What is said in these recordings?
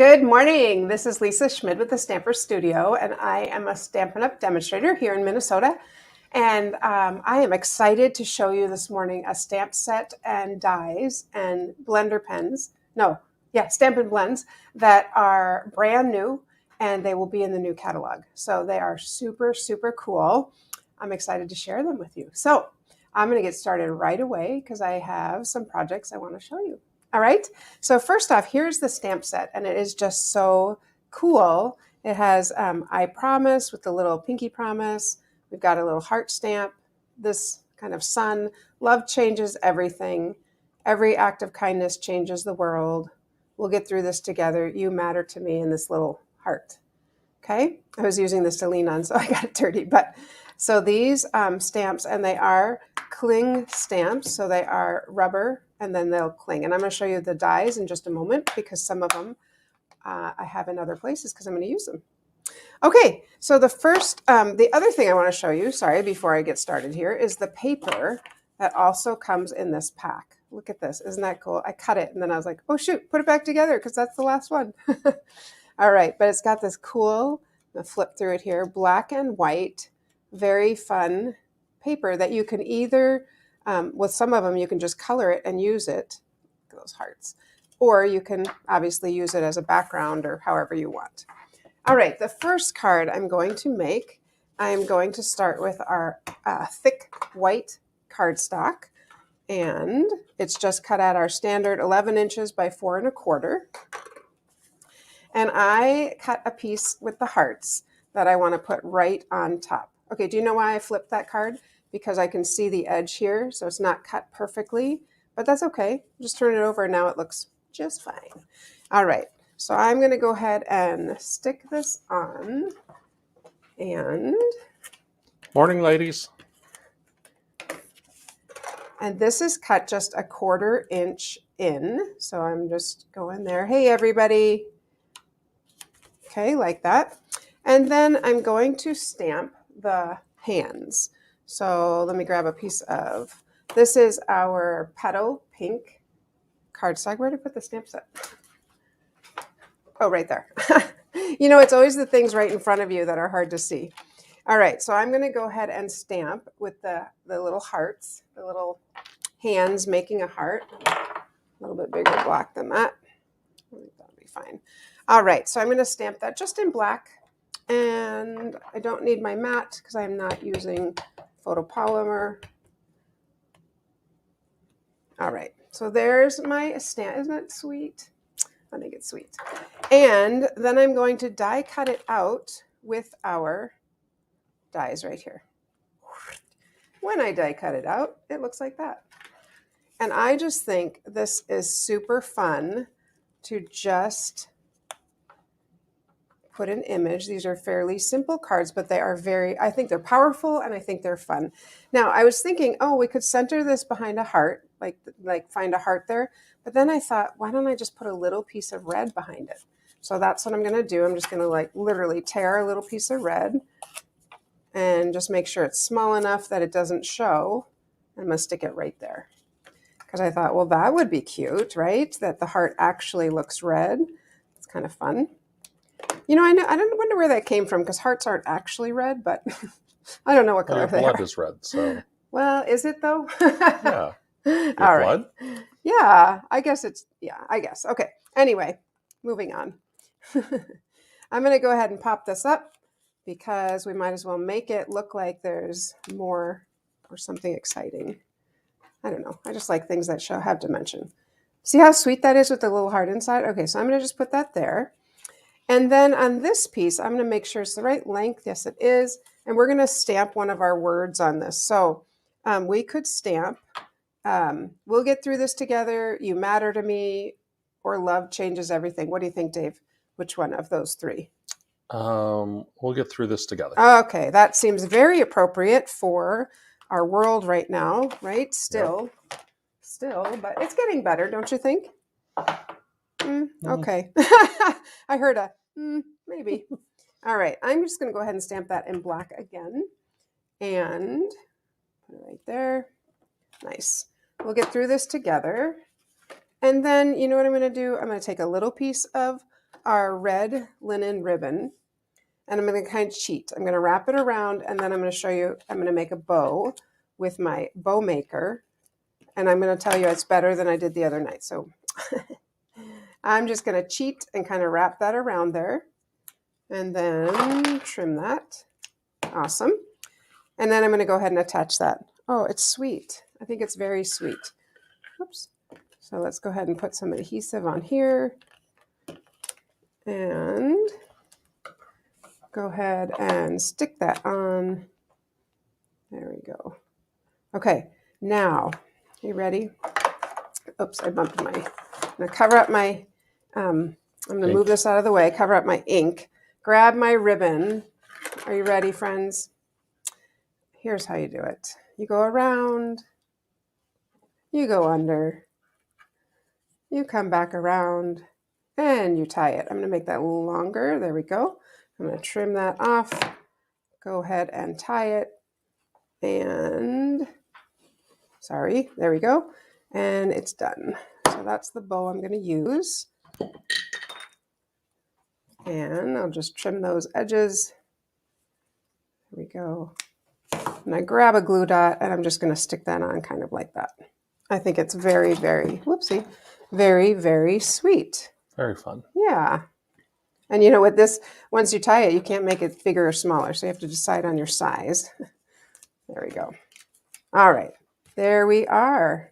Good morning. This is Lisa Schmid with the Stamper Studio, and I am a Stampin' Up! Demonstrator here in Minnesota. And I am excited to show you this morning a stamp set and dies and blender pens. Stampin' Blends that are brand new, and they will be in the new catalog. So they are super, super cool. I'm excited to share them with you. So I'm going to get started right away because I have some projects I want to show you. All right, so first off, here's the stamp set, and it is just so cool. It has I Promise with the little pinky promise. We've got a little heart stamp, this kind of sun. Love changes everything. Every act of kindness changes the world. We'll get through this together. You matter to me, in this little heart. Okay, I was using this to lean on, so I got it dirty. But so these stamps, and they are cling stamps, so they are rubber, and then they'll cling. And I'm going to show you the dies in just a moment because some of them I have in other places because I'm going to use them. Okay, so the other thing I want to show you, before I get started here, is the paper that also comes in this pack. Look at this. Isn't that cool? I cut it, and then I was like, oh, shoot, put it back together because that's the last one. All right, but it's got this cool, I'll flip through it here, black and white, very fun paper that you can either, with some of them, you can just color it and use it, look at those hearts, or you can obviously use it as a background or however you want. All right, the first card I'm going to make, I'm going to start with our thick white cardstock, and it's just cut at our standard 11 inches by 4 1/4. And I cut a piece with the hearts that I want to put right on top. Okay, do you know why I flipped that card? Because I can see the edge here, so it's not cut perfectly, but that's okay. Just turn it over, and now it looks just fine. All right, so I'm going to go ahead and stick this on. And morning, ladies. And this is cut just a 1/4 inch in, so I'm just going there. Hey, everybody. Okay, like that. And then I'm going to stamp the hands. So let me grab a piece of, this is our petal pink cardstock. Where did I put the stamp set? Oh, right there. You know, it's always the things right in front of you that are hard to see. All right, so I'm going to go ahead and stamp with the little hearts, the little hands making a heart. A little bit bigger block than that. I think that'll be fine. All right, so I'm going to stamp that just in black, and I don't need my mat because I'm not using photopolymer. All right, so there's my stamp. Isn't it sweet? I think it's sweet. And then I'm going to die cut it out with our dies right here. When I die cut it out, it looks like that. And I just think this is super fun to just put an image. These are fairly simple cards, but they are I think they're powerful, and I think they're fun. Now, I was thinking, oh, we could center this behind a heart, like find a heart there. But then I thought, why don't I just put a little piece of red behind it? So that's what I'm going to do. I'm just going to like literally tear a little piece of red and just make sure it's small enough that it doesn't show. I'm going to stick it right there. Because I thought, well, that would be cute, right? That the heart actually looks red. It's kind of fun. You know, I don't wonder where that came from because hearts aren't actually red, but I don't know what color they are. Your blood is red, so. Well, is it though? Yeah. Your All blood? Right. Yeah, I guess it's, I guess. Okay. Anyway, moving on. I'm going to go ahead and pop this up because we might as well make it look like there's more or something exciting. I don't know. I just like things that have dimension. See how sweet that is with the little heart inside? Okay, so I'm going to just put that there. And then on this piece, I'm going to make sure it's the right length. Yes, it is. And we're going to stamp one of our words on this. So we could stamp, we'll get through this together, you matter to me, or love changes everything. What do you think, Dave? Which one of those three? We'll get through this together. Okay, that seems very appropriate for our world right now, right? Still, but it's getting better, don't you think? Okay. I heard a maybe. All right, I'm just going to go ahead and stamp that in black again. And put it right there. Nice. We'll get through this together. And then, you know what I'm going to do? I'm going to take a little piece of our red linen ribbon, and I'm going to kind of cheat. I'm going to wrap it around, and then I'm going to show you, I'm going to make a bow with my bow maker, and I'm going to tell you it's better than I did the other night. So I'm just going to cheat and kind of wrap that around there, and then trim that. Awesome. And then I'm going to go ahead and attach that. Oh, it's sweet. I think it's very sweet. Oops. So let's go ahead and put some adhesive on here. And go ahead and stick that on. There we go. Okay, now, you ready? Oops, I bumped my, I'm going to cover up my, I'm going to move this out of the way, cover up my ink, grab my ribbon. Are you ready, friends? Here's how you do it. You go around, you go under, you come back around, and you tie it. I'm going to make that a little longer. There we go. I'm going to trim that off. Go ahead and tie it. And, sorry, there we go. And it's done. So that's the bow I'm going to use. And I'll just trim those edges. There we go. And I grab a glue dot, and I'm just going to stick that on kind of like that. I think it's very, very, whoopsie, very, very sweet. Very fun. Yeah. And you know, with this, once you tie it, you can't make it bigger or smaller. So you have to decide on your size. There we go. All right. There we are.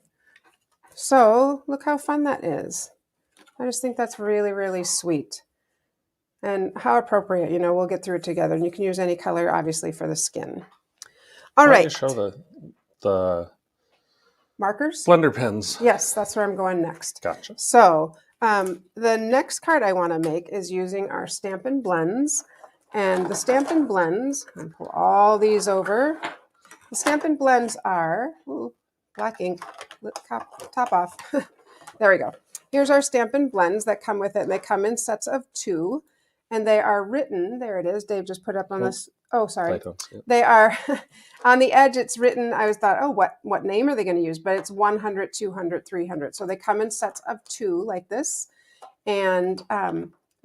So look how fun that is. I just think that's really, really sweet. And how appropriate, you know, we'll get through it together. And you can use any color, obviously, for the skin. All right. Why don't you show the markers? blender pens. Yes, that's where I'm going next. Gotcha. So the next card I want to make is using our Stampin Blends. And the Stampin Blends, I'm going to pull all these over. The Stampin Blends are, ooh, black ink, top off. There we go. Here's our Stampin Blends that come with it. And they come in sets of 2. And they are written, there it is. Dave just put up on this. Oh, sorry. I don't see it. They are, on the edge, it's written, I was thought, oh, what name are they going to use? But it's 100, 200, 300. So they come in sets of 2 like this. And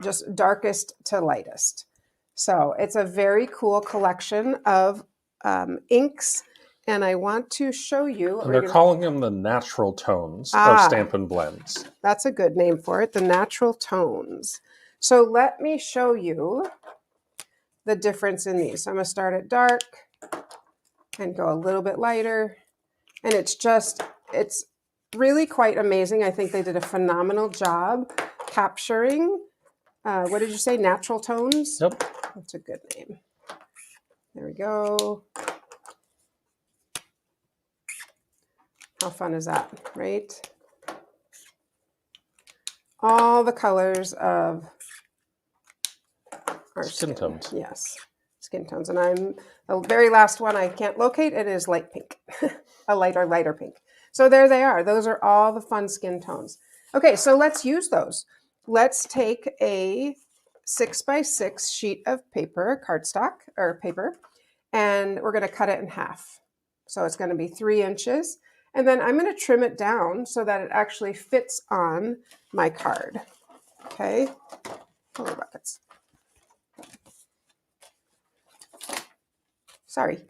just darkest to lightest. So it's a very cool collection of inks, and I want to show you. And they're calling them the natural tones of Stampin Blends. That's a good name for it, the natural tones. So let me show you the difference in these. So I'm going to start at dark and go a little bit lighter, and it's really quite amazing. I think they did a phenomenal job capturing, what did you say, natural tones? Yep. That's a good name. There we go. How fun is that, right? All the colors of our skin tones. Yes, skin tones. And I'm the very last one I can't locate. It is light pink, a lighter pink. So there they are. Those are all the fun skin tones. Okay, so let's use those. Let's take a 6x6 sheet of paper, cardstock or paper, and we're going to cut it in half. So it's going to be 3 inches. And then I'm going to trim it down so that it actually fits on my card. Okay. Color buckets. Sorry.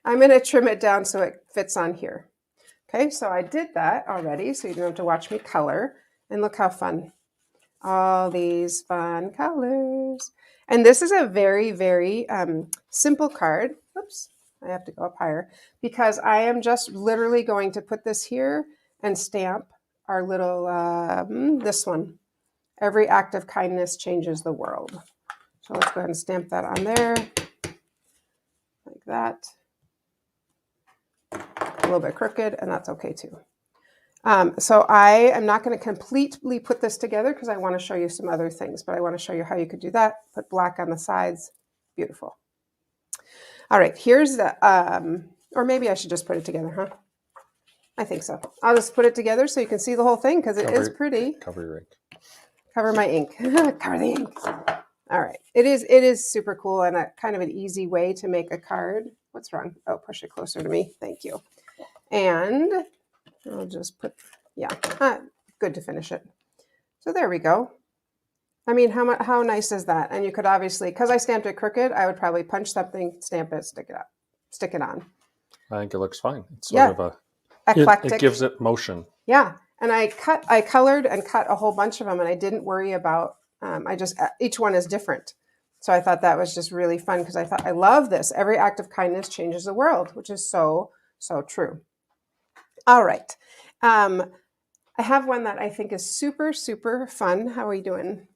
I'm going to trim it down so it fits on here. Okay, so I did that already, so you don't have to watch me color. And look how fun. All these fun colors. And this is a very, very simple card. Oops, I have to go up higher. Because I am just literally going to put this here and stamp our little, this one. Every act of kindness changes the world. So let's go ahead and stamp that on there. Like that. A little bit crooked, and that's okay too. So I am not going to completely put this together because I want to show you some other things, but I want to show you how you could do that. Put black on the sides. Beautiful. All right, here's the, or maybe I should just put it together, huh? I think so. I'll just put it together so you can see the whole thing because it is pretty. Cover your ink. Cover my ink. Cover the ink. All right. It is super cool and a kind of an easy way to make a card. What's wrong? Oh, push it closer to me. Thank you. And I'll just put, yeah, good to finish it. So there we go. I mean, how nice is that? And you could obviously, because I stamped it crooked, I would probably punch something, stamp it, stick it on. I think it looks fine. It's Yeah, sort of eclectic. it gives it motion. Yeah, and I colored and cut a whole bunch of them, and I didn't worry about. Each one is different, so I thought that was just really fun because I thought I love this. Every act of kindness changes the world, which is so true. All right, I have one that I think is super fun. How are we doing?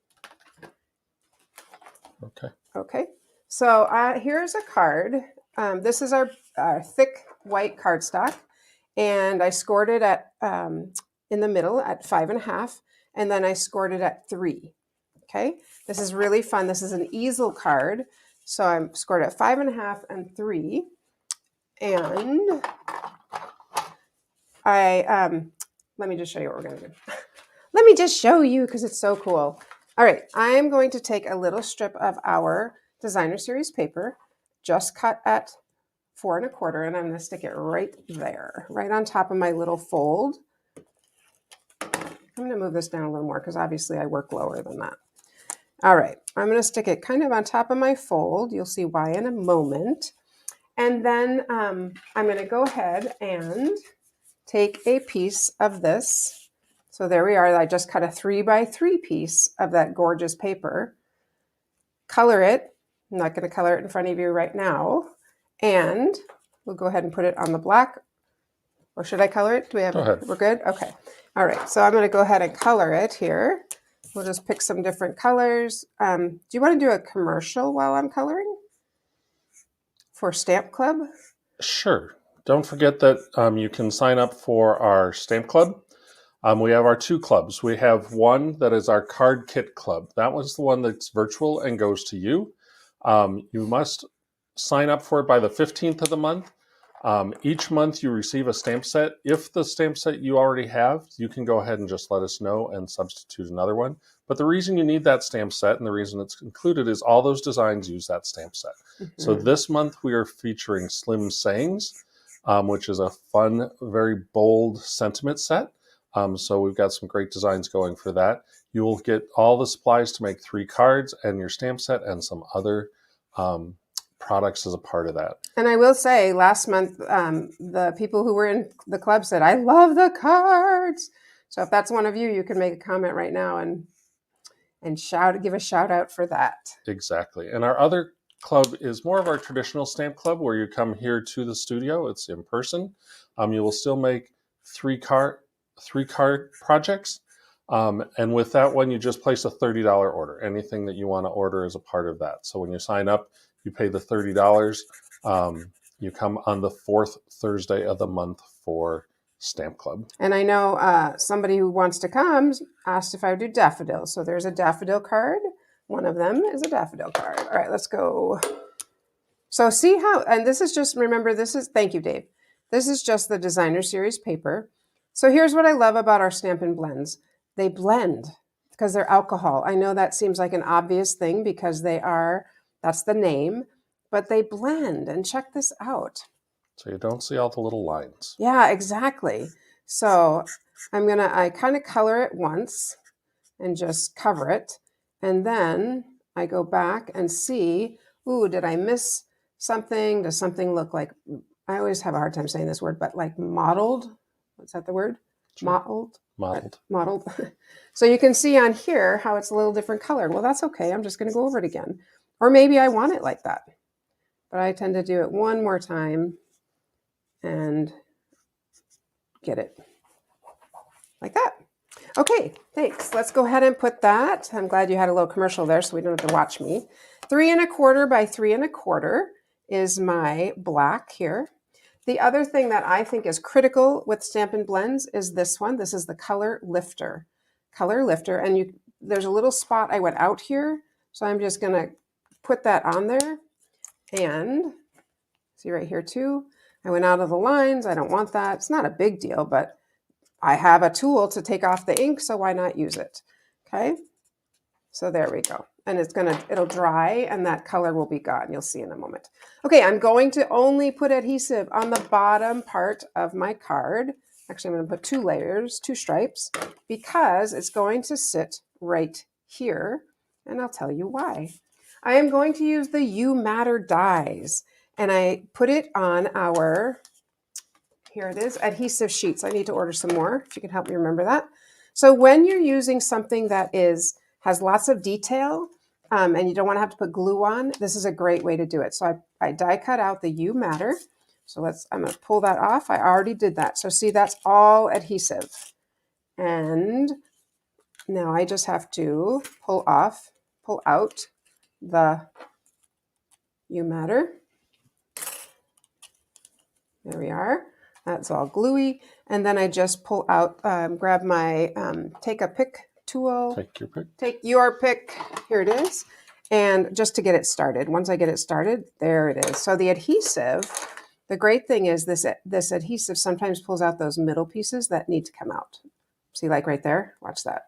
Okay. Okay. So here's a card. This is our thick white cardstock, and I scored it at in the middle at 5.5, and then I scored it at 3. Okay. This is really fun. This is an easel card, so I'm scored at 5.5 and 3, and I let me just show you what we're going to do. Let me just show you because it's so cool. All right, I'm going to take a little strip of our designer series paper, just cut at 4 1/4, and I'm going to stick it right there, right on top of my little fold. I'm going to move this down a little more because obviously I work lower than that. All right, I'm going to stick it kind of on top of my fold. You'll see why in a moment. And then I'm going to go ahead and take a piece of this. So there we are. I just cut a 3x3 piece of that gorgeous paper. Color it. I'm not going to color it in front of you right now. And we'll go ahead and put it on the black. Or should I color it? Do we have? Go ahead. We're good? Okay. All right. So I'm going to go ahead and color it here. We'll just pick some different colors. Do you want to do a commercial while I'm coloring? For Stamp Club? Sure. Don't forget that you can sign up for our Stamp Club. We have our 2 clubs. We have one that is our card kit club. That one's the one that's virtual and goes to you. You must sign up for it by the 15th of the month. Each month you receive a stamp set. If the stamp set you already have, you can go ahead and just let us know and substitute another one. But the reason you need that stamp set and the reason it's included is all those designs use that stamp set. Mm-hmm. So this month we are featuring Slim Sayings, which is a fun, very bold sentiment set. So we've got some great designs going for that. You will get all the supplies to make 3 cards and your stamp set and some other products as a part of that. And I will say, last month, the people who were in the club said, I love the cards. So if that's one of you, you can make a comment right now and give a shout out for that. Exactly. And our other club is more of our traditional stamp club where you come here to the studio. It's in person. You will still make 3 card projects. And with that one, you just place a $30 order. Anything that you want to order is a part of that. So when you sign up, you pay the $30. You come on the 4th Thursday of the month for Stamp Club. And I know somebody who wants to come asked if I would do daffodils. So there's a daffodil card. One of them is a daffodil card. All right, let's go. So see how, and this is just, remember, thank you, Dave. This is just the designer series paper. So here's what I love about our Stampin' Blends. They blend because they're alcohol. I know that seems like an obvious thing because that's the name, but they blend, and check this out. So you don't see all the little lines. Yeah, exactly. So I kind of color it once and just cover it. And then I go back and see, ooh, did I miss something? Does something look like, I always have a hard time saying this word, but like mottled? What's that the word? Sure. Mottled. So you can see on here how it's a little different color. Well, that's okay. I'm just going to go over it again. Or maybe I want it like that. But I tend to do it one more time and get it like that. Okay, thanks. Let's go ahead and put that. I'm glad you had a little commercial there so we don't have to watch me. 3 1/4 by 3 1/4 is my black here. The other thing that I think is critical with Stampin' Blends is this one. This is the Color Lifter. Color Lifter. And there's a little spot I went out here. So I'm just going to put that on there. And see right here too. I went out of the lines. I don't want that. It's not a big deal, but I have a tool to take off the ink, so why not use it? Okay. So there we go. And it'll dry and that color will be gone. You'll see in a moment. Okay, I'm going to only put adhesive on the bottom part of my card. Actually, I'm going to put 2 layers, 2 stripes, because it's going to sit right here. and I'll tell you why. I am going to use the You Matter dies, and I put it on our, here it is, adhesive sheets. I need to order some more, if you can help me remember that. So when you're using something that has lots of detail, and you don't want to have to put glue on, this is a great way to do it. So I die cut out the You Matter. So I'm going to pull that off. I already did that. So see, that's all adhesive. And now I just have to pull out the You Matter. There we are. That's all gluey. And then I just pull out, grab my take a pick tool. Take your pick. Take your pick. Here it is. And just to get it started. Once I get it started, there it is. So the adhesive, the great thing is this adhesive sometimes pulls out those middle pieces that need to come out. See, like right there? Watch that.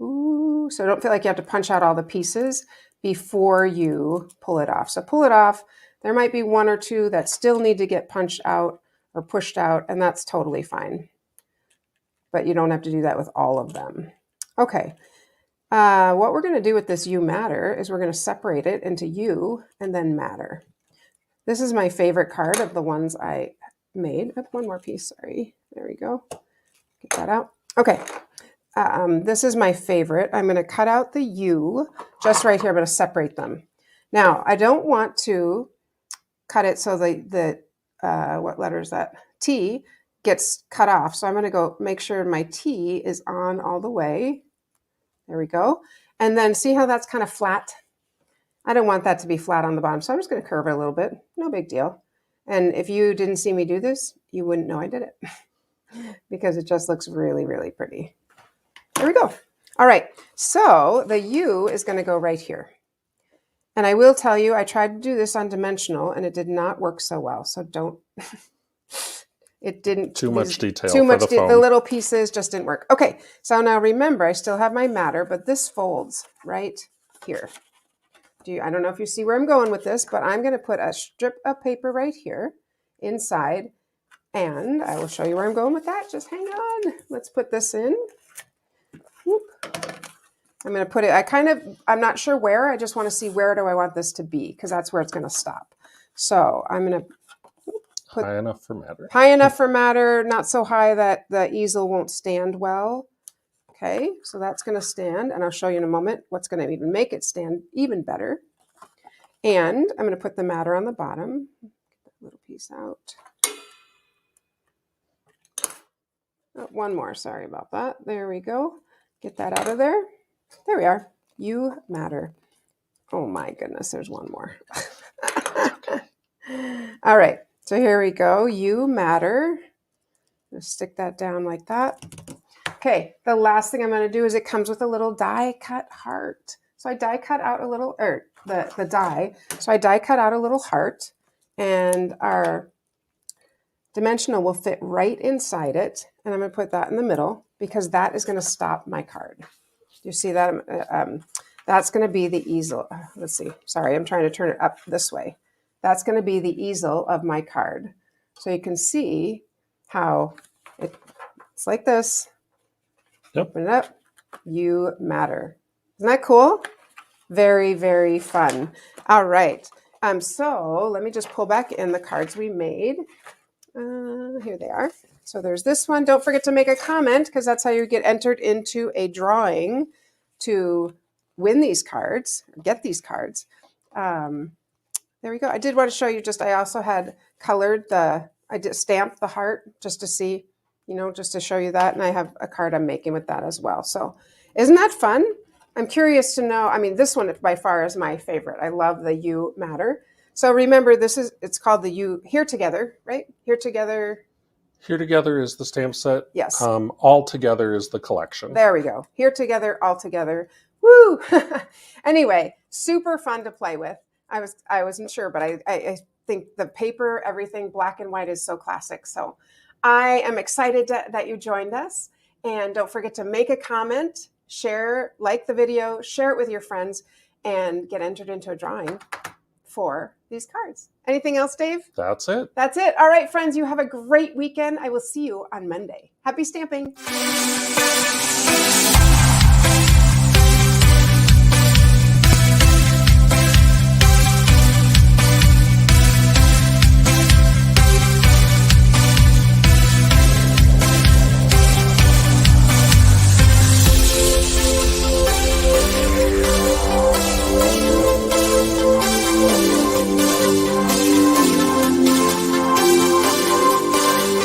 Ooh, so don't feel like you have to punch out all the pieces before you pull it off. So pull it off. There might be one or two that still need to get punched out or pushed out, and that's totally fine. But you don't have to do that with all of them. Okay, what we're going to do with this You Matter is we're going to separate it into You and then Matter. This is my favorite card of the ones I made. Oh, one more piece, sorry. There we go. Get that out. Okay. This is my favorite. I'm going to cut out the U just right here. I'm going to separate them. Now, I don't want to cut it so the what letter is that? T gets cut off. So I'm going to go make sure my T is on all the way. There we go. And then see how that's kind of flat? I don't want that to be flat on the bottom. So I'm just going to curve it a little bit. No big deal. And if you didn't see me do this, you wouldn't know I did it because it just looks really, really pretty. There we go. All right, so the U is going to go right here. And I will tell you, I tried to do this on dimensional and it did not work so well. So don't, it didn't. Too much detail Too for much, the foam. the little pieces just didn't work. Okay, so now remember, I still have my Matter, but this folds right here. I don't know if you see where I'm going with this, but I'm going to put a strip of paper right here inside. And I will show you where I'm going with that. Just hang on. Let's put this in. Whoop. I'm going to put it, I'm not sure where. I just want to see where do I want this to be because that's where it's going to stop. So I'm going to put high enough for Matter. High enough for Matter, not so high that the easel won't stand well. Okay, so that's going to stand, and I'll show you in a moment what's going to even make it stand even better. And I'm going to put the Matter on the bottom. Get that little piece out. Oh, one more, sorry about that. There we go. Get that out of there. There we are. You Matter. Oh my goodness, there's one more. All right, so here we go. You Matter. Just stick that down like that. Okay, the last thing I'm going to do is it comes with a little die cut heart. So I die cut out a little, the die. So I die cut out a little heart, and our dimensional will fit right inside it. And I'm going to put that in the middle because that is going to stop my card. Do you see that? That's going to be the easel. Let's see. Sorry, I'm trying to turn it up this way. That's going to be the easel of my card. So you can see how it's like this. Yep. Open it up. You Matter. Isn't that cool? Very, very fun. All right. So let me just pull back in the cards we made. Here they are. So there's this one. Don't forget to make a comment because that's how you get entered into a drawing to win these cards, get these cards. There we go. I did want to show you I also had colored I just stamped the heart just to see, just to show you that. And I have a card I'm making with that as well. So isn't that fun? I'm curious to know. I mean, this one by far is my favorite. I love the You Matter. So remember, it's called the You Here Together, right? Here Together. Here Together is the stamp set. Yes. All Together is the collection. There we go. Here Together, All Together. Woo! Anyway, super fun to play with. I wasn't sure, but I think the paper, everything black and white is so classic. So I am excited that you joined us. And don't forget to make a comment, share, like the video, share it with your friends, and get entered into a drawing for these cards. Anything else, Dave? That's it. That's it. All right, friends, you have a great weekend. I will see you on Monday. Happy stamping.